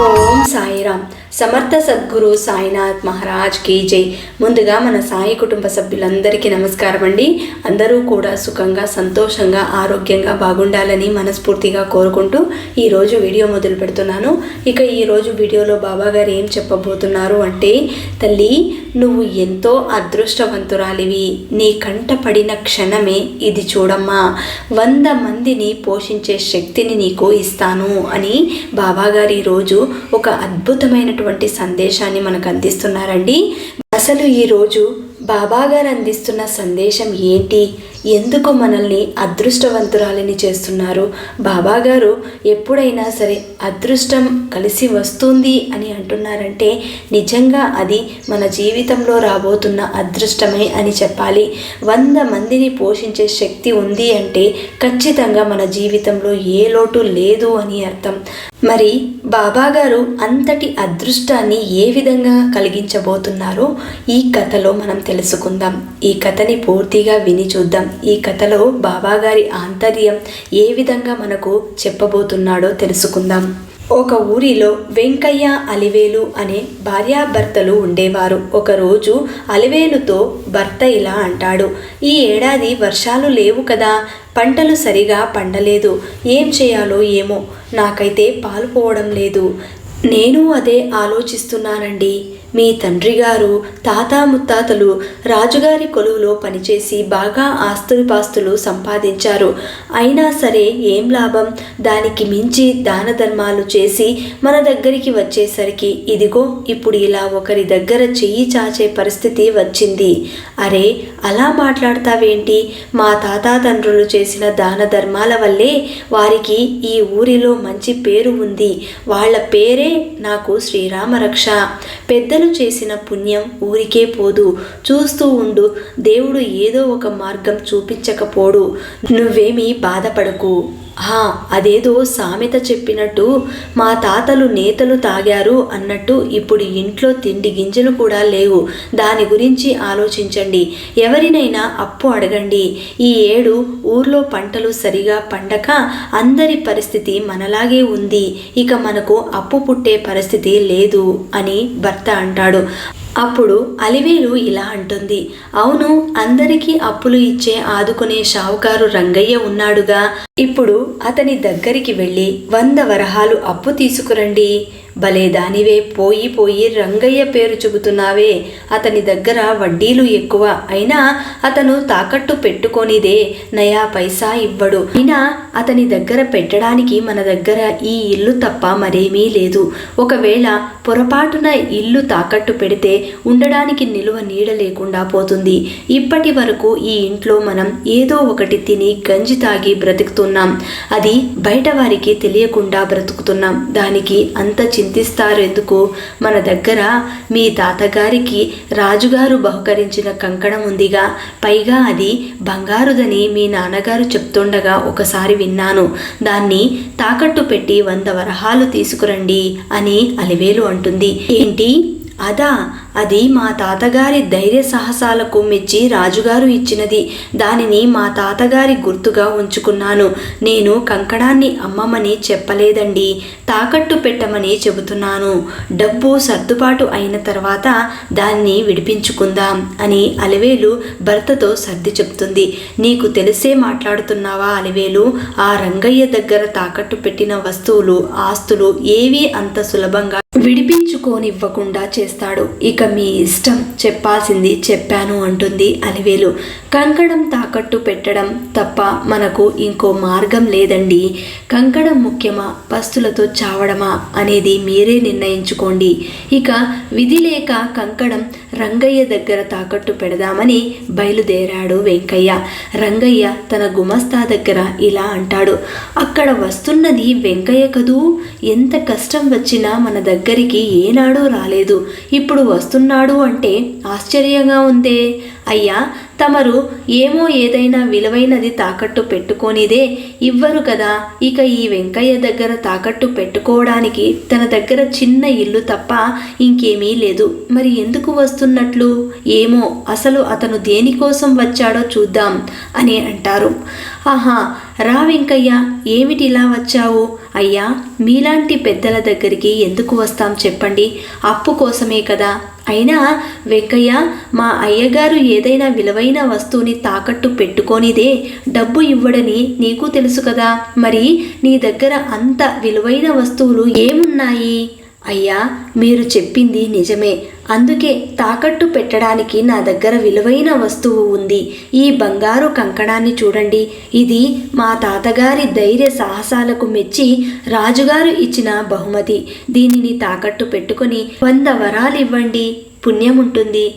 ఓం సాయిరామ్. సమర్థ సద్గురు సాయినాథ్ మహారాజ్ కి జై. ముందుగా మన సాయి కుటుంబ సభ్యులందరికీ నమస్కారం అండి. అందరూ కూడా సుఖంగా, సంతోషంగా, ఆరోగ్యంగా బాగుండాలని మనస్ఫూర్తిగా కోరుకుంటూ ఈరోజు వీడియో మొదలు పెడుతున్నాను. ఇక ఈరోజు వీడియోలో బాబా గారు ఏం చెప్పబోతున్నారు అంటే, తల్లి నువ్వు ఎంతో అదృష్టవంతురాలివి. నీ కంట పడిన క్షణమే ఇది చూడమ్మా. 100 మందిని పోషించే శక్తిని నీకు ఇస్తాను అని బాబా గారు ఈరోజు ఒక అద్భుతమైనటువంటి సందేశాన్ని మనకు అందిస్తున్నారండి. అసలు ఈరోజు బాబా గారు అందిస్తున్న సందేశం ఏంటి? ఎందుకు మనల్ని అదృష్టవంతురాలిని చేస్తున్నారు? బాబా గారు ఎప్పుడైనా సరే అదృష్టం కలిసి వస్తుంది అని అంటున్నారంటే నిజంగా అది మన జీవితంలో రాబోతున్న అదృష్టమే అని చెప్పాలి. 100 మందిని పోషించే శక్తి ఉంది అంటే ఖచ్చితంగా మన జీవితంలో ఏ లోటు లేదు అని అర్థం. మరి బాబా గారు అంతటి అదృష్టాన్ని ఏ విధంగా కలిగించబోతున్నారో ఈ కథలో మనం తెలుసుకుందాం. ఈ కథని పూర్తిగా విని చూద్దాం. ఈ కథలో బాబా గారి ఆంతర్యం ఏ విధంగా మనకు చెప్పబోతున్నాడో తెలుసుకుందాం. ఒక ఊరిలో వెంకయ్య, అలివేలు అనే భార్యాభర్తలు ఉండేవారు. ఒకరోజు అలివేలుతో భర్త ఇలా అంటాడు, ఈ ఏడాది వర్షాలు లేవు కదా, పంటలు సరిగా పండలేదు. ఏం చేయాలో ఏమో, నాకైతే పాలు పోవడం లేదు. నేను అదే ఆలోచిస్తున్నానండి. మీ తండ్రి గారు, తాత ముత్తాతలు రాజుగారి కొలువులో పనిచేసి బాగా ఆస్తుపాస్తులు సంపాదించారు. అయినా సరే ఏం లాభం? దానికి మించి దాన ధర్మాలు చేసి మన దగ్గరికి వచ్చేసరికి ఇదిగో ఇప్పుడు ఇలా ఒకరి దగ్గర చెయ్యి చాచే పరిస్థితి వచ్చింది. అరే అలా మాట్లాడతావేంటి? మా తాత తండ్రులు చేసిన దాన ధర్మాల వల్లే వారికి ఈ ఊరిలో మంచి పేరు ఉంది. వాళ్ళ పేరే నాకు శ్రీరామ రక్ష. పెద్దలు చేసిన పుణ్యం ఊరికే పోదు. చూస్తూ ఉండు, దేవుడు ఏదో ఒక మార్గం చూపించకపోడు. నువ్వేమీ బాధపడకు. అదేదో సామెత చెప్పినట్టు మా తాతలు నేతలు తాగారు అన్నట్టు ఇప్పుడు ఇంట్లో తిండి గింజలు కూడా లేవు. దాని గురించి ఆలోచించండి. ఎవరినైనా అప్పు అడగండి. ఈ ఏడు ఊర్లో పంటలు సరిగా పండక అందరి పరిస్థితి మనలాగే ఉంది. ఇక మనకు అప్పు పుట్టే పరిస్థితి లేదు అని భర్త అంటాడు. అప్పుడు అలివేలు ఇలా అంటుంది, అవును, అందరికీ అప్పులు ఇచ్చే ఆదుకునే షావుకారు రంగయ్య ఉన్నాడుగా. ఇప్పుడు అతని దగ్గరికి వెళ్ళి 100 వరహాలు అప్పు తీసుకురండి. భలే దానివే, పోయి రంగయ్య పేరు చెబుతున్నావే. అతని దగ్గర వడ్డీలు ఎక్కువ. అయినా అతను తాకట్టు పెట్టుకొనిదే నయా పైసా ఇవ్వడు. అయినా అతని దగ్గర పెట్టడానికి మన దగ్గర ఈ ఇల్లు తప్ప మరేమీ లేదు. ఒకవేళ పొరపాటున ఇల్లు తాకట్టు పెడితే ఉండడానికి నిలువ నీడ లేకుండా పోతుంది. ఇప్పటి వరకు ఈ ఇంట్లో మనం ఏదో ఒకటి తిని గంజి తాగి బ్రతుకుతున్నాం. అది బయట వారికి తెలియకుండా బ్రతుకుతున్నాం. దానికి అంత చింతిస్తారు ఎందుకు? మన దగ్గర మీ తాతగారికి రాజుగారు బహుకరించిన కంకణం ఉందిగా, పైగా అది బంగారుదని మీ నాన్నగారు చెప్తుండగా ఒకసారి విన్నాను. దాన్ని తాకట్టు పెట్టి 100 వరహాలు తీసుకురండి అని అలివేలు అంటుంది. ఏంటి అదా? అది మా తాతగారి ధైర్య సాహసాలకు మెచ్చి రాజుగారు ఇచ్చినది. దానిని మా తాతగారి గుర్తుగా ఉంచుకున్నాను. నేను కంకణాన్ని అమ్మమని చెప్పలేదండి, తాకట్టు పెట్టమని చెబుతున్నాను. డబ్బు సర్దుబాటు అయిన తర్వాత దాన్ని విడిపించుకుందాం అని అలివేలు భర్తతో సర్ది చెప్తుంది. నీకు తెలిసే మాట్లాడుతున్నావా అలివేలు? ఆ రంగయ్య దగ్గర తాకట్టు పెట్టిన వస్తువులు, ఆస్తులు ఏవీ అంత సులభంగా విడిపించుకోనివ్వకుండా చేస్తాడు. ఇక మీ ఇష్టం, చెప్పాల్సింది చెప్పాను అంటుంది అలివేలు. కంకణం తాకట్టు పెట్టడం తప్ప మనకు ఇంకో మార్గం లేదండి. కంకణం ముఖ్యమా, పస్తులతో చావడమా అనేది మీరే నిర్ణయించుకోండి. ఇక విధి లేక కంకణం రంగయ్య దగ్గర తాకట్టు పెడదామని బయలుదేరాడు వెంకయ్య. రంగయ్య తన గుమస్తా దగ్గర ఇలా అంటాడు, అక్కడ వస్తున్నది వెంకయ్య కదూ. ఎంత కష్టం వచ్చినా మన దగ్గరికి ఏనాడూ రాలేదు, ఇప్పుడు వస్తున్నాడు అంటే ఆశ్చర్యంగా ఉందే. అయ్యా తమరు ఏమో ఏదైనా విలువైనది తాకట్టు పెట్టుకోనిదే ఇవ్వరు కదా. ఇక ఈ వెంకయ్య దగ్గర తాకట్టు పెట్టుకోవడానికి తన దగ్గర చిన్న ఇల్లు తప్ప ఇంకేమీ లేదు. మరి ఎందుకు వస్తున్నట్లు? ఏమో, అసలు అతను దేనికోసం వచ్చాడో చూద్దాం అని అంటారు. ఆహా, రా వెంకయ్య, ఏమిటిలా వచ్చావు? అయ్యా, మీలాంటి పెద్దల దగ్గరికి ఎందుకు వస్తాం చెప్పండి? అప్పు కోసమే కదా. అయినా వెంకయ్య, మా అయ్యగారు ఏదైనా విలువైన వస్తువుని తాకట్టు పెట్టుకోనిదే డబ్బు ఇవ్వడని నీకు తెలుసు కదా. మరి నీ దగ్గర అంత విలువైన వస్తువులు ఏమున్నాయి? అయ్యా, మీరు చెప్పింది నిజమే. అందుకే తాకట్టు పెట్టడానికి నా దగ్గర విలువైన వస్తువు ఉంది. ఈ బంగారు కంకణాన్ని చూడండి. ఇది మా తాతగారి ధైర్య సాహసాలకు మెచ్చి రాజుగారు ఇచ్చిన బహుమతి. దీనిని తాకట్టు పెట్టుకొని 100 వరాలు ఇవ్వండి, పుణ్యముంటుంది.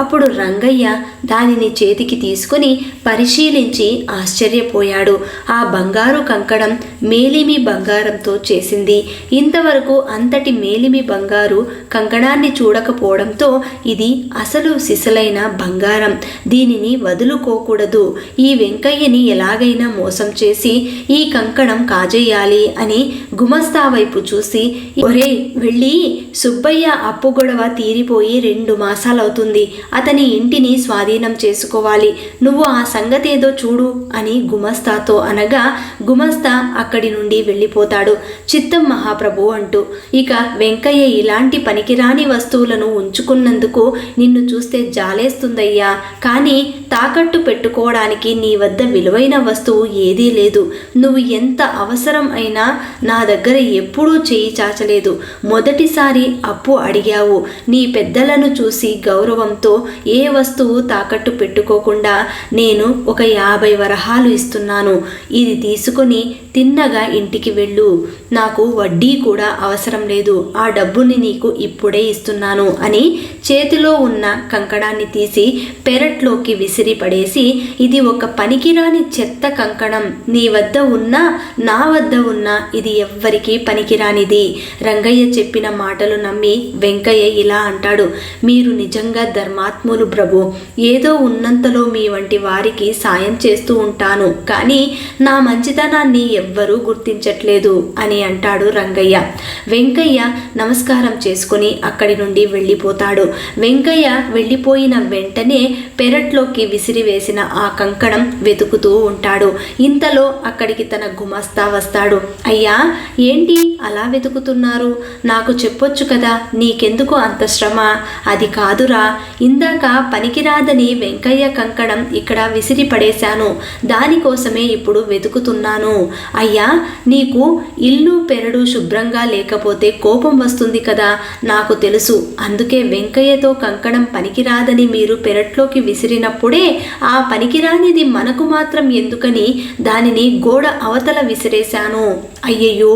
అప్పుడు రంగయ్య దానిని చేతికి తీసుకుని పరిశీలించి ఆశ్చర్యపోయాడు. ఆ బంగారు కంకణం మేలిమి బంగారంతో చేసింది. ఇంతవరకు అంతటి మేలిమి బంగారు కంకణాన్ని చూడకపోవడంతో ఇది అసలు సిసలైన బంగారం. దీనిని వదులుకోకూడదు. ఈ వెంకయ్యని ఎలాగైనా మోసం చేసి ఈ కంకణం కాజేయాలి అని గుమస్తా వైపు చూసి, ఒరే వెళ్ళి సుబ్బయ్య అప్పు గొడవ తీరిపోయి 2 మాసాలవుతుంది. అతని ఇంటిని స్వాధీనం చేసుకోవాలి. నువ్వు ఆ సంగతేదో చూడు అని గుమస్తాతో అనగా గుమస్తా అక్కడి నుండి వెళ్ళిపోతాడు. చిత్తం మహాప్రభు అంటూ. ఇక వెంకయ్య, ఇలాంటి పనికిరాని వస్తువులను ఉంచుకున్నందుకు నిన్ను చూస్తే జాలేస్తుందయ్యా. కానీ తాకట్టు పెట్టుకోవడానికి నీ వద్ద విలువైన వస్తువు ఏదీ లేదు. నువ్వు ఎంత అవసరం అయినా నా దగ్గర ఎప్పుడూ చేయి చాచలేదు. మొదటిసారి అప్పు అడిగావు. నీ పెద్దలను చూసి గౌరవంతో ఏ వస్తువు తాకట్టు పెట్టుకోకుండా నేను ఒక 50 వరహాలు ఇస్తున్నాను. ఇది తీసుకొని తిన్నగా ఇంటికి వెళ్ళు. నాకు వడ్డీ కూడా అవసరం లేదు. ఆ డబ్బుని నీకు ఇప్పుడే ఇస్తున్నాను అని చేతిలో ఉన్న కంకణాన్ని తీసి పెరట్లోకి విసిరి పడేసి, ఇది ఒక పనికిరాని చెత్త కంకణం. నీ వద్ద ఉన్నా నా వద్ద ఉన్నా ఇది ఎవ్వరికీ పనికిరానిది. రంగయ్య చెప్పిన మాటలు నమ్మి వెంకయ్య ఇలా అంటాడు, మీరు నిజంగా ధర్మాత్ములు ప్రభు. ఏదో ఉన్నంతలో మీ వంటి వారికి సాయం చేస్తూ ఉంటాను, కానీ నా మంచితనాన్ని ఎవ్వరూ గుర్తించట్లేదు అని అంటాడు రంగయ్య. వెంకయ్య నమస్కారం చేసుకుని అక్కడి నుండి వెళ్ళిపోతాడు. వెంకయ్య వెళ్ళిపోయిన వెంటనే పెరట్లోకి విసిరివేసిన ఆ కంకణం వెతుకుతూ ఉంటాడు. ఇంతలో అక్కడికి తన గుమస్తా వస్తాడు. అయ్యా, ఏంటి అలా వెతుకుతున్నారు? నాకు చెప్పొచ్చు కదా, నీకెందుకు అంత శ్రమ? అది కాదురా, ఇందాక పనికిరాదని వెంకయ్య కంకణం ఇక్కడ విసిరి పడేశాను. దానికోసమే ఇప్పుడు వెతుకుతున్నాను. అయ్యా, నీకు ఇల్లు పెరడు శుభ్రంగా లేకపోతే కోపం వస్తుంది కదా, నాకు తెలుసు. అందుకే వెంకయ్యతో కంకణం పనికిరాదని మీరు పెరట్లోకి విసిరినప్పుడే ఆ పనికిరానిది మనకు మాత్రం ఎందుకని దానిని గోడ అవతల విసిరేశాను. అయ్యయ్యో,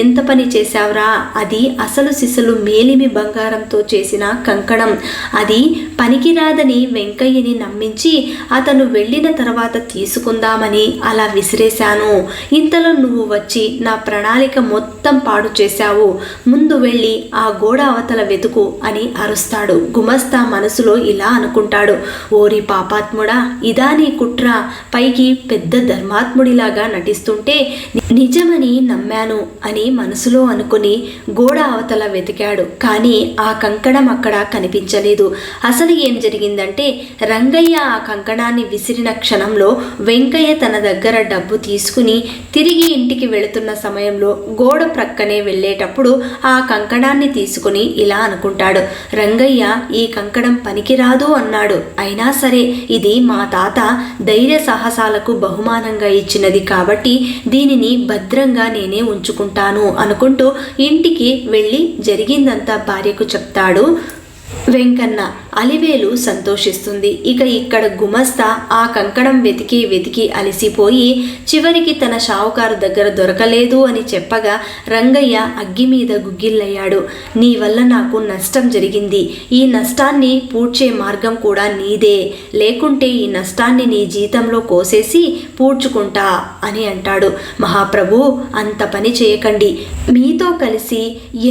ఎంత పని చేశావురా! అది అసలు సిసలు మేలిమి బంగారంతో చేసిన కంకణం. అది పనికిరాదని వెంకయ్యని నమ్మించి అతను వెళ్ళిన తర్వాత తీసుకుందామని అలా విసిరేశాను. ఇంతలో నువ్వు వచ్చి నా ప్రణాళిక మొత్తం పాడు చేశావు. ముందు వెళ్ళి ఆ గోడ అవతల వెతుకు అని అరుస్తాడు. గుమస్తా మనసులో ఇలా అనుకుంటాడు, ఓరి పాపాత్ముడా, ఇదా నీ కుట్ర? పైకి పెద్ద ధర్మాత్ముడిలాగా నటిస్తుంటే నిజమని నమ్మాను అని మనసులో అనుకుని గోడ అవతల వెతికాడు. కానీ ఆ కంకణం అక్కడ కనిపించలేదు. అసలు ఏం జరిగిందంటే, రంగయ్య ఆ కంకణాన్ని విసిరిన క్షణంలో వెంకయ్య తన దగ్గర డబ్బు తీసుకుని తిరిగి ఇంటికి వెళుతున్న సమయంలో గోడ ప్రక్కనే వెళ్ళేటప్పుడు ఆ కంకణాన్ని తీసుకుని ఇలా అనుకుంటాడు, రంగయ్య ఈ కంకణం పనికిరాదు అన్నాడు. అయినా సరే, ఇది మా తాత ధైర్య సాహసాలకు బహుమానంగా ఇచ్చినది కాబట్టి దీనిని భద్రంగా నేనే ఉంచుకుంటాను అనుకుంటూ ఇంటికి వెళ్ళి జరిగిందంతా భార్యకు చెప్తాడు వెంకన్న. అలివేలు సంతోషిస్తుంది. ఇక ఇక్కడ గుమస్తా ఆ కంకణం వెతికి వెతికి అలసిపోయి చివరికి తన షావుకారు దగ్గర దొరకలేదు అని చెప్పగా రంగయ్య అగ్గి మీద గుగ్గిల్లయ్యాడు. నీ వల్ల నాకు నష్టం జరిగింది. ఈ నష్టాన్ని పూడ్చే మార్గం కూడా నీదే. లేకుంటే ఈ నష్టాన్ని నీ జీతంలో కోసేసి పూడ్చుకుంటా అని అంటాడు. మహాప్రభు, అంత పని చేయకండి. మీతో కలిసి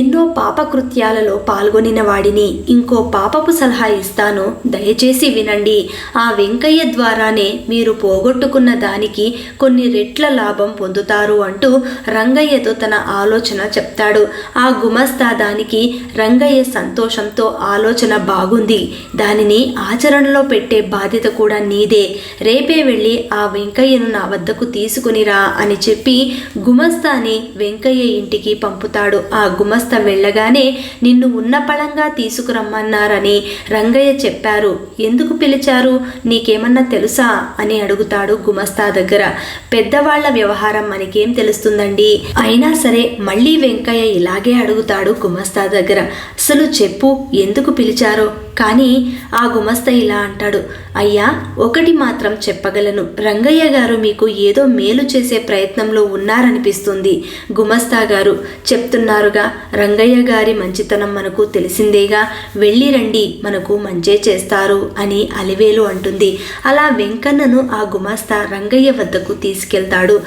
ఎన్నో పాపకృత్యాలలో పాల్గొనిన వాడిని ఇంకో పాపపు సలహా ఇస్తాను, దయచేసి వినండి. ఆ వెంకయ్య ద్వారానే మీరు పోగొట్టుకున్న దానికి కొన్ని రెట్ల లాభం పొందుతారు అంటూ రంగయ్యతో తన ఆలోచన చెప్తాడు. ఆ గుమస్తా దానికి రంగయ్య సంతోషంతో ఆలోచన బాగుంది, దానిని ఆచరణలో పెట్టే బాధ్యత కూడా నీదే, రేపే వెళ్ళి ఆ వెంకయ్యను నా వద్దకు తీసుకునిరా అని చెప్పి గుమస్తాని వెంకయ్య ఇంటికి పంపుతాడు. ఆ గుమస్తా వెళ్ళగానే నిన్ను ఉన్న పళంగా తీసుకురమ్మన్నారని రంగయ్య చెప్పారు. ఎందుకు పిలిచారు, నీకేమన్నా తెలుసా అని అడుగుతాడు గుమస్తా దగ్గర. పెద్దవాళ్ల వ్యవహారం మనకేం తెలుస్తుందండి, అయినా సరే మళ్ళీ వెంకయ్య ఇలాగే అడుగుతాడు గుమస్తా దగ్గర. అసలు చెప్పు, ఎందుకు పిలిచారో. కానీ ఆ గుమస్తా ఇలా అంటాడు, అయ్యా ఒకటి మాత్రం చెప్పగలను, రంగయ్య గారు మీకు ఏదో మేలు చేసే ప్రయత్నంలో ఉన్నారనిపిస్తుంది. గుమస్తా గారు చెప్తున్నారుగా, రంగయ్య గారి మంచితనం మనకు తెలిసిందేగా, వెళ్ళి రండి, మనకు మంచే చేస్తారు అని అలివేలు అంటుంది. అలా వెంకన్నను ఆ గుమస్తా రంగయ్య వద్దకు తీసుకెళ్తాడు.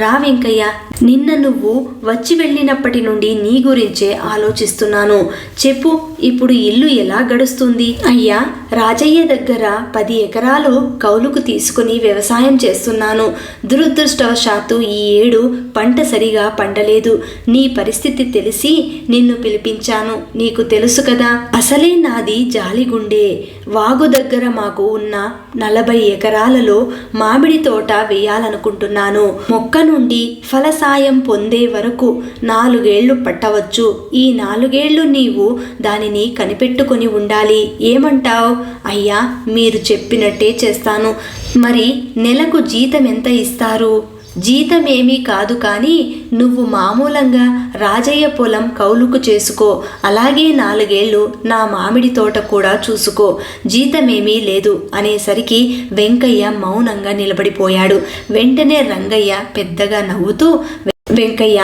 రా వెంకయ్య, నిన్న నువ్వు వచ్చి వెళ్ళినప్పటి నుండి నీ గురించే ఆలోచిస్తున్నాను. చెప్పు, ఇప్పుడు ఇల్లు ఎలా గడుస్తుంది? అయ్యా, రాజయ్య దగ్గర 10 ఎకరాలు కౌలుకు తీసుకుని వ్యవసాయం చేస్తున్నాను. దురదృష్టవశాత్తు ఈ ఏడు పంట సరిగా పండలేదు. నీ పరిస్థితి తెలిసి నిన్ను పిలిపించాను. నీకు తెలుసు కదా, అసలే నాది జాలిగుండే. వాగు దగ్గర మాకు ఉన్న 40 ఎకరాలలో మామిడి తోట వేయాలనుకుంటున్నాను. మొక్క నుండి ఫలసాయం పొందే వరకు 4 ఏళ్లు పట్టవచ్చు. ఈ 4 ఏళ్లు నీవు దానిని కనిపెట్టుకొని ఉండాలి. ఏమంటావ్? అయ్యా, మీరు చెప్పినట్టే చేస్తాను. మరి నెలకు జీతం ఎంత ఇస్తారు? జీతమేమీ కాదు, కానీ నువ్వు మామూలంగా రాజయ్య పొలం కౌలుకు చేసుకో, అలాగే 4 ఏళ్లు నా మామిడి తోట కూడా చూసుకో, జీతమేమీ లేదు అనేసరికి వెంకయ్య మౌనంగా నిలబడిపోయాడు. వెంటనే రంగయ్య పెద్దగా నవ్వుతూ, వెంకయ్య,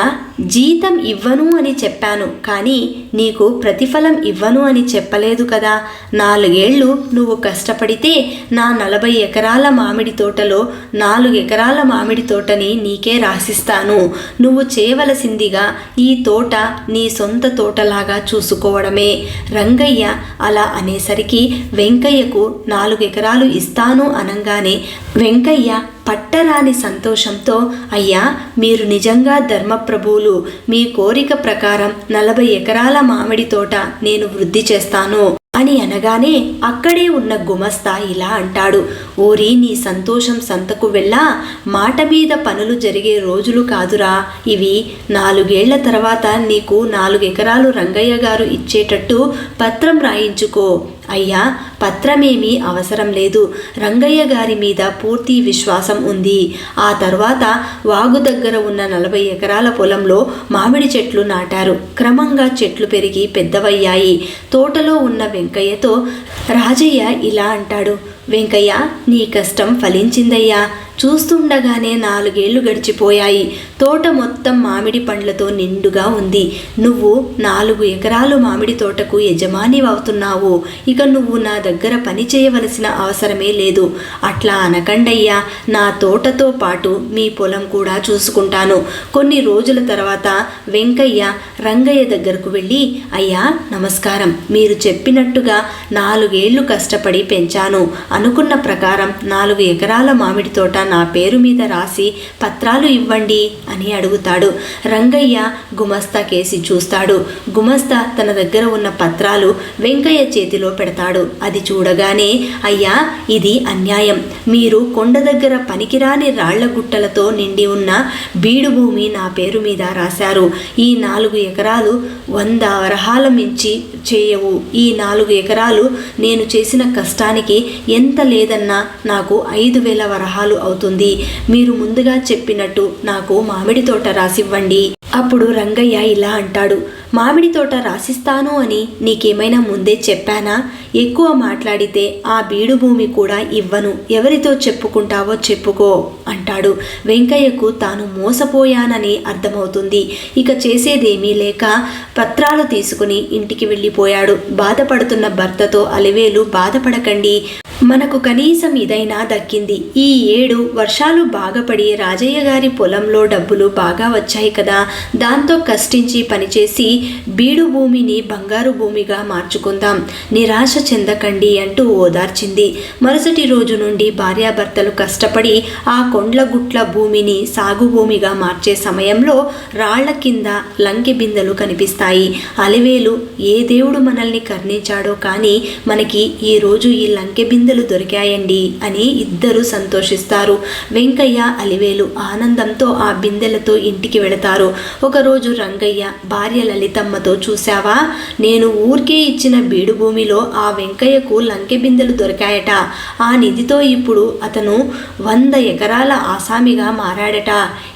జీతం ఇవ్వను అని చెప్పాను, కానీ నీకు ప్రతిఫలం ఇవ్వను అని చెప్పలేదు కదా. 4 ఏళ్లు నువ్వు కష్టపడితే నా 40 ఎకరాల మామిడి తోటలో 4 ఎకరాల మామిడి తోటని నీకే రాసిస్తాను. నువ్వు చేయవలసిందిగా ఈ తోట నీ సొంత తోటలాగా చూసుకోవడమే. రంగయ్య అలా అనేసరికి వెంకయ్యకు 4 ఎకరాలు ఇస్తాను అనంగానే వెంకయ్య పట్టరాని సంతోషంతో, అయ్యా, మీరు నిజంగా ధర్మప్రభువులు, మీ కోరిక ప్రకారం 40 ఎకరాల మామిడి తోట నేను వృద్ధి చేస్తాను అని అనగానే అక్కడే ఉన్న గుమస్తా ఇలా అంటాడు, ఓరి నీ సంతోషం సంతకు వెళ్ళా, మాట మీద పనులు జరిగే రోజులు కాదురా ఇవి. 4 ఏళ్ల తర్వాత నీకు 4 ఎకరాలు రంగయ్య గారు ఇచ్చేటట్టు పత్రం రాయించుకో. అయ్యా, పత్రమేమీ అవసరం లేదు, రంగయ్య గారి మీద పూర్తి విశ్వాసం ఉంది. ఆ తర్వాత వాగు దగ్గర ఉన్న 40 ఎకరాల పొలంలో మామిడి చెట్లు నాటారు. క్రమంగా చెట్లు పెరిగి పెద్దవయ్యాయి. తోటలో ఉన్న వెంకయ్యతో రాజయ్య ఇలా అంటాడు, వెంకయ్య, నీ కష్టం ఫలించిందయ్యా. చూస్తుండగానే 4 ఏళ్లు గడిచిపోయాయి. తోట మొత్తం మామిడి పండ్లతో నిండుగా ఉంది. నువ్వు 4 ఎకరాలు మామిడి తోటకు యజమాని అవుతున్నావు. ఇక నువ్వు నా దగ్గర పని చేయవలసిన అవసరమే లేదు. అట్లా అనకండయ్యా, నా తోటతో పాటు మీ పొలం కూడా చూసుకుంటాను. కొన్ని రోజుల తర్వాత వెంకయ్య రంగయ్య దగ్గరకు వెళ్ళి, అయ్యా నమస్కారం, మీరు చెప్పినట్టుగా 4 ఏళ్లు కష్టపడి పెంచాను. అనుకున్న ప్రకారం 4 ఎకరాల మామిడి తోట నా పేరు మీద రాసి పత్రాలు ఇవ్వండి అని అడుగుతాడు. రంగయ్య గుమస్తా కేసి చూస్తాడు. గుమస్తా తన దగ్గర ఉన్న పత్రాలు వెంకయ్య చేతిలో పెడతాడు. అది చూడగానే, అయ్యా, ఇది అన్యాయం. మీరు కొండ దగ్గర పనికిరాని రాళ్ల గుట్టలతో నిండి ఉన్న బీడు భూమి నా పేరు మీద రాశారు. ఈ 4 ఎకరాలు 100 వరహాల మించి చేయవు. ఈ 4 ఎకరాలు నేను చేసిన కష్టానికి ఎంత లేదన్నా నాకు 5,000 వరహాలు అవుతుంది. మీరు ముందుగా చెప్పినట్టు నాకు మామిడి తోట రాసివ్వండి. అప్పుడు రంగయ్య ఇలా అంటాడు, మామిడి తోట రాసిస్తాను అని నీకేమైనా ముందే చెప్పానా? ఎక్కువ మాట్లాడితే ఆ బీడు భూమి కూడా ఇవ్వను. ఎవరితో చెప్పుకుంటావో చెప్పుకో అంటాడు. వెంకయ్యకు తాను మోసపోయానని అర్థమవుతుంది. ఇక చేసేదేమీ లేక పత్రాలు తీసుకుని ఇంటికి వెళ్ళిపోయాడు. బాధపడుతున్న భర్తతో అలివేలు, బాధపడకండి, మనకు కనీసం ఇదైనా దక్కింది. ఈ ఏడు వర్షాలు బాగా పడి రాజయ్య గారి పొలంలో డబ్బులు బాగా వచ్చాయి కదా, దాంతో కష్టించి పనిచేసి బీడు భూమిని బంగారు భూమిగా మార్చుకుందాం, నిరాశ చెందకండి అంటూ ఓదార్చింది. మరుసటి రోజు నుండి భార్యాభర్తలు కష్టపడి ఆ కొండ్లగుట్ల భూమిని సాగు భూమిగా మార్చే సమయంలో రాళ్ల కింద లంకె బిందెలు కనిపిస్తాయి. అలివేలు ఏ దేవుడు మనల్ని కరుణించాడో కానీ మనకి ఈరోజు ఈ లంకె బిందెలు దొరికాయండి అని ఇద్దరు సంతోషిస్తారు. వెంకయ్య అలివేలు ఆనందంతో ఆ బిందెలతో ఇంటికి వెళతారు. ఒకరోజు రంగయ్య భార్య లలితమ్మతో, చూశావా, నేను ఊరికే ఇచ్చిన బీడు భూమిలో ఆ వెంకయ్యకు లంకె బిందెలు దొరికాయట. ఆ నిధితో ఇప్పుడు అతను 100 ఎకరాల ఆసామిగా మారాడట.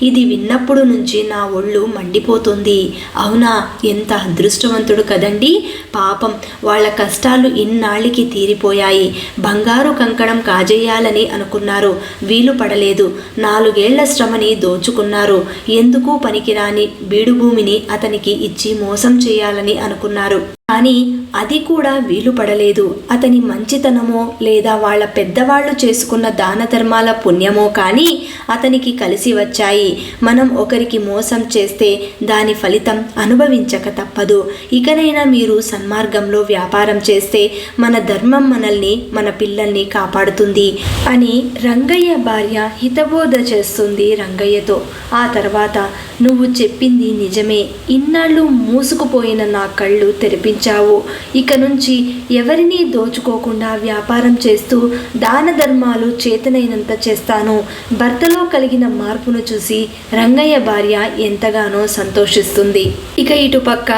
ఇది విన్నప్పుడు నుంచి నా ఒళ్ళు మండిపోతుంది. అవునా, ఎంత అదృష్టవంతుడు కదండి. పాపం వాళ్ళ కష్టాలు ఇన్నాళ్ళకి తీరిపోయాయి. బంగారు కంకణం కాజేయాలని అనుకున్నారు, వీలు పడలేదు. 4 ఏళ్ల శ్రమని దోచుకున్నారు. ఎందుకు పనికిరాని బీడు భూమిని అతనికి ఇచ్చి మోసం చేయాలని అనుకున్నారు. కానీ అది కూడా వీలు పడలేదు. అతని మంచితనమో లేదా వాళ్ళ పెద్దవాళ్ళు చేసుకున్న దాన ధర్మాల పుణ్యమో కానీ అతనికి కలిసి వచ్చాయి. మనం ఒకరికి మోసం చేస్తే దాని ఫలితం అనుభవించక తప్పదు. ఇకనైనా మీరు సన్మార్గంలో వ్యాపారం చేస్తే మన ధర్మం మనల్ని, మన పిల్లల్ని కాపాడుతుంది అని రంగయ్య భార్య హితబోధ చేస్తుంది రంగయ్యతో. ఆ తర్వాత, నువ్వు చెప్పింది నిజమే, ఇన్నాళ్ళు మూసుకుపోయిన నా కళ్ళు తెరిపించావు. ఇక నుంచి ఎవరినీ దోచుకోకుండా వ్యాపారం చేస్తూ దాన ధర్మాలు చేతనైనంత చేస్తాను. భర్తలో కలిగిన మార్పును చూసి రంగయ్య భార్య ఎంతగానో సంతోషిస్తుంది. ఇక ఇటుపక్క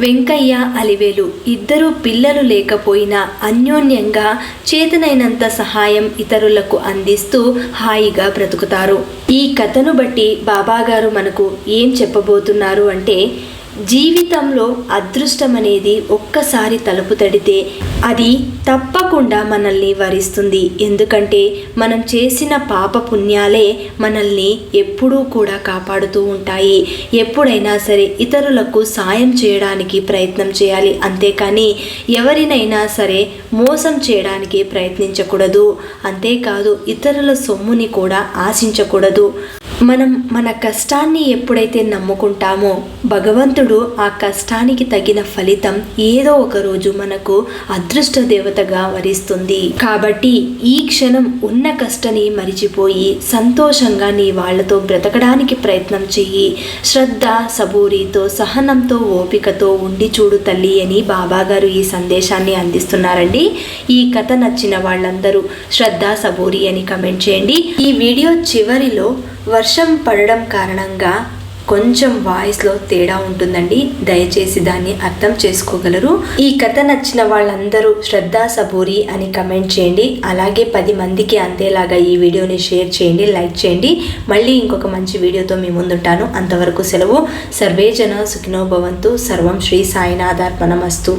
వెంకయ్య అలివేలు ఇద్దరు పిల్లలు లేకపోయినా అన్యోన్యంగా చేతనైనంత సహాయం ఇతరులకు అందిస్తూ హాయిగా బ్రతుకుతారు. ఈ కథను బట్టి బాబాగారు మనకు ఏం చెప్పబోతున్నారు అంటే, జీవితంలో అదృష్టం అనేది ఒక్కసారి తలుపు తడితే అది తప్పకుండా మనల్ని వరిస్తుంది. ఎందుకంటే మనం చేసిన పాప పుణ్యాలే మనల్ని ఎప్పుడూ కూడా కాపాడుతూ ఉంటాయి. ఎప్పుడైనా సరే ఇతరులకు సాయం చేయడానికి ప్రయత్నం చేయాలి, అంతేకాని ఎవరినైనా సరే మోసం చేయడానికి ప్రయత్నించకూడదు. అంతేకాదు ఇతరుల సొమ్ముని కూడా ఆశించకూడదు. మనం మన కష్టాన్ని ఎప్పుడైతే నమ్ముకుంటామో భగవంతుడు ఆ కష్టానికి తగిన ఫలితం ఏదో ఒక రోజు మనకు అదృష్ట దేవతగా వరిస్తుంది. కాబట్టి ఈ క్షణం ఉన్న కష్టాన్ని మరిచిపోయి సంతోషంగా నీ వాళ్లతో బ్రతకడానికి ప్రయత్నం చెయ్యి. శ్రద్ధ, సబూరితో, సహనంతో, ఓపికతో ఉండి చూడు తల్లి అని బాబాగారు ఈ సందేశాన్ని అందిస్తున్నారండి. ఈ కథ నచ్చిన వాళ్ళందరూ శ్రద్ధ, సబూరి అని కమెంట్ చేయండి. ఈ వీడియో చివరిలో వర్షం పడడం కారణంగా కొంచెం వాయిస్లో తేడా ఉంటుందండి, దయచేసి దాన్ని అర్థం చేసుకోగలరు. ఈ కథ నచ్చిన వాళ్ళందరూ శ్రద్ధ, సబూరి అని కమెంట్ చేయండి. అలాగే 10 మందికి అంతేలాగా ఈ వీడియోని షేర్ చేయండి, లైక్ చేయండి. మళ్ళీ ఇంకొక మంచి వీడియోతో మీ ముందుంటాను. అంతవరకు సెలవు. సర్వే జన సుఖినో భవంతు. సర్వం శ్రీ సాయినాథార్పణమస్తు.